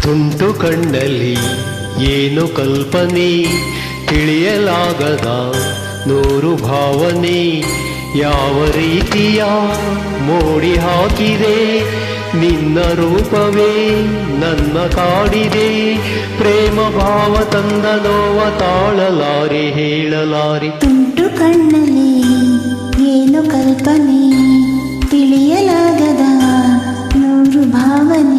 ತುಂಟು ಕಣ್ಣಲ್ಲಿ ಏನು ಕಲ್ಪನೆ, ತಿಳಿಯಲಾಗದ ನೂರು ಭಾವನೆ. ಯಾವ ರೀತಿಯ ಮೋಡಿ ಹಾಕಿದೆ ನಿನ್ನ ರೂಪವೇ ನನ್ನ ಕಾಡಿದೆ. ಪ್ರೇಮ ಭಾವ ತಂದ ನೋವ ತಾಳಲಾರೆ ಹೇಳಲಾರೆ. ತುಂಟು ಕಣ್ಣಲ್ಲಿ ಏನು ಕಲ್ಪನೆ, ತಿಳಿಯಲಾಗದ ನೂರು ಭಾವನೆ.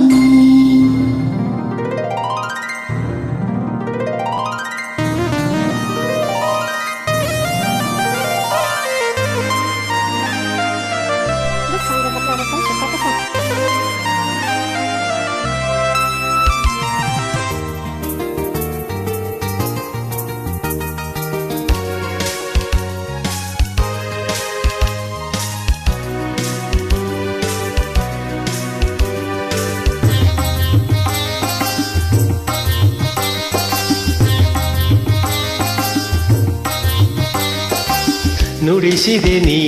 ನುಡಿಸಿದೆ ನೀ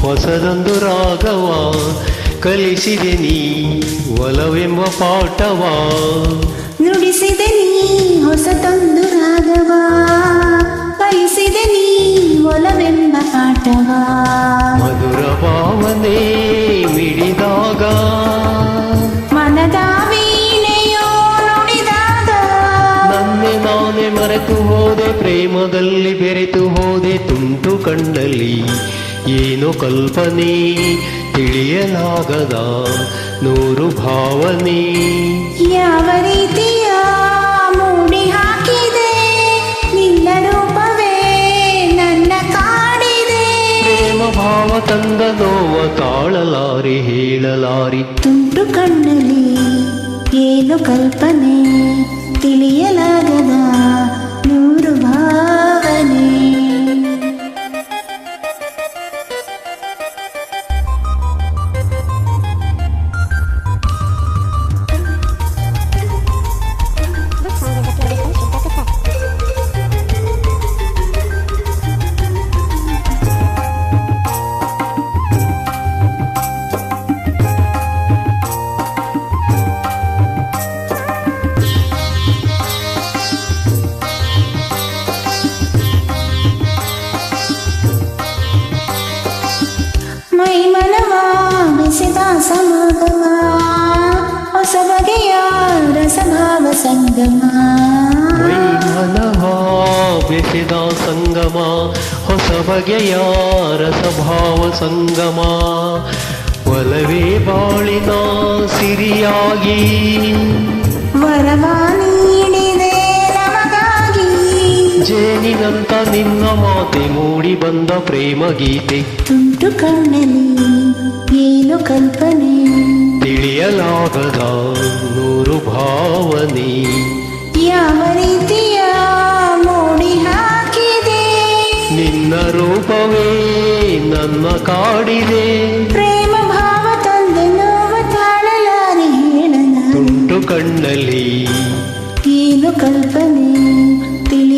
ಹೊಸದೊಂದು ರಾಗವ, ಕಲಿಸಿದೆ ನೀ ಒಲವೆಂಬ ಪಾಠವ. ನುಡಿಸಿದೆ ನೀ ಹೊಸತೊಂದು ರಾಗವ, ಕಲಿಸಿದೆ ನೀ ಒಲವೆಂಬ ಪಾಠವ. ಮಧುರ ಭಾವನೆ ಮಿಡಿದಾಗ ಮನದ ವೀಣೆಯೋ ನುಡಿದಾಗ ನನ್ನೆ ನಾನೇ ಮರೆತು ಹೋದೆ, ಪ್ರೇಮದಲ್ಲಿ ಬೆರೆತು ಹೋದೆ. ತುಂಟು ಕಣ್ಣಲ್ಲಿ ಏನು ಕಲ್ಪನೆ, ತಿಳಿಯಲಾಗದ ನೂರು ಭಾವನೆ. ಯಾವ ರೀತಿಯ ಮೂಡಿ ಹಾಕಿದೆ ನಿನ್ನ ರೂಪವೇ ನನ್ನ ಕಾಡಿದೆ. ಪ್ರೇಮ ಭಾವ ತಂದ ನೋವ ತಾಳಲಾರೆ ಹೇಳಲಾರಿ. ತುಂಟು ಕಣ್ಣಲ್ಲಿ ಏನು ಕಲ್ಪನೆ, ತಿಳಿಯಲಾಗದ ನೂರು ಭಾವನೆ. ಮೈ ಮನವ ಬೆಸೆದ ಸಮಾಗಮ, ಹೊಸ ಬಗೆಯ ರಸಭಾವ ಸಂಗಮ. ಮೈ ಮನವ ಬೆಸೆದ ಸಂಗಮ, ಹೊಸ ಬಗೆಯ ರಸಭಾವ ಸಂಗಮ. ಒಲವೇ ಬಾಳಿನ ಸಿರಿಯಾಗಿ ವರವ ನೀಡಿದೆ ನಮಗಾಗಿ. ಜೇನಿನಂತ ನಿನ್ನ ಮಾತೆ ಮೂಡಿ ಬಂದ ಪ್ರೇಮ ಗೀತೆ. ತುಂಟು ಕಣ್ಣಲ್ಲಿ ಏನು ಕಲ್ಪನೆ, ತಿಳಿಯಲಾಗದ ನೂರು ಭಾವನೆ. ಯಾವ ರೀತಿಯ ಮೋಡಿ ಹಾಕಿದೆ ನಿನ್ನ ರೂಪವೇ ನನ್ನ ಕಾಡಿದೆ. ಪ್ರೇಮ ಭಾವ ತಂದ ನೋವ ತಾಳಲಾರೆ ಹೇಳಲಾರೆ. ತುಂಟು ಕಣ್ಣಲ್ಲಿ ಏನು ಕಲ್ಪನೆ, ತಿಳಿ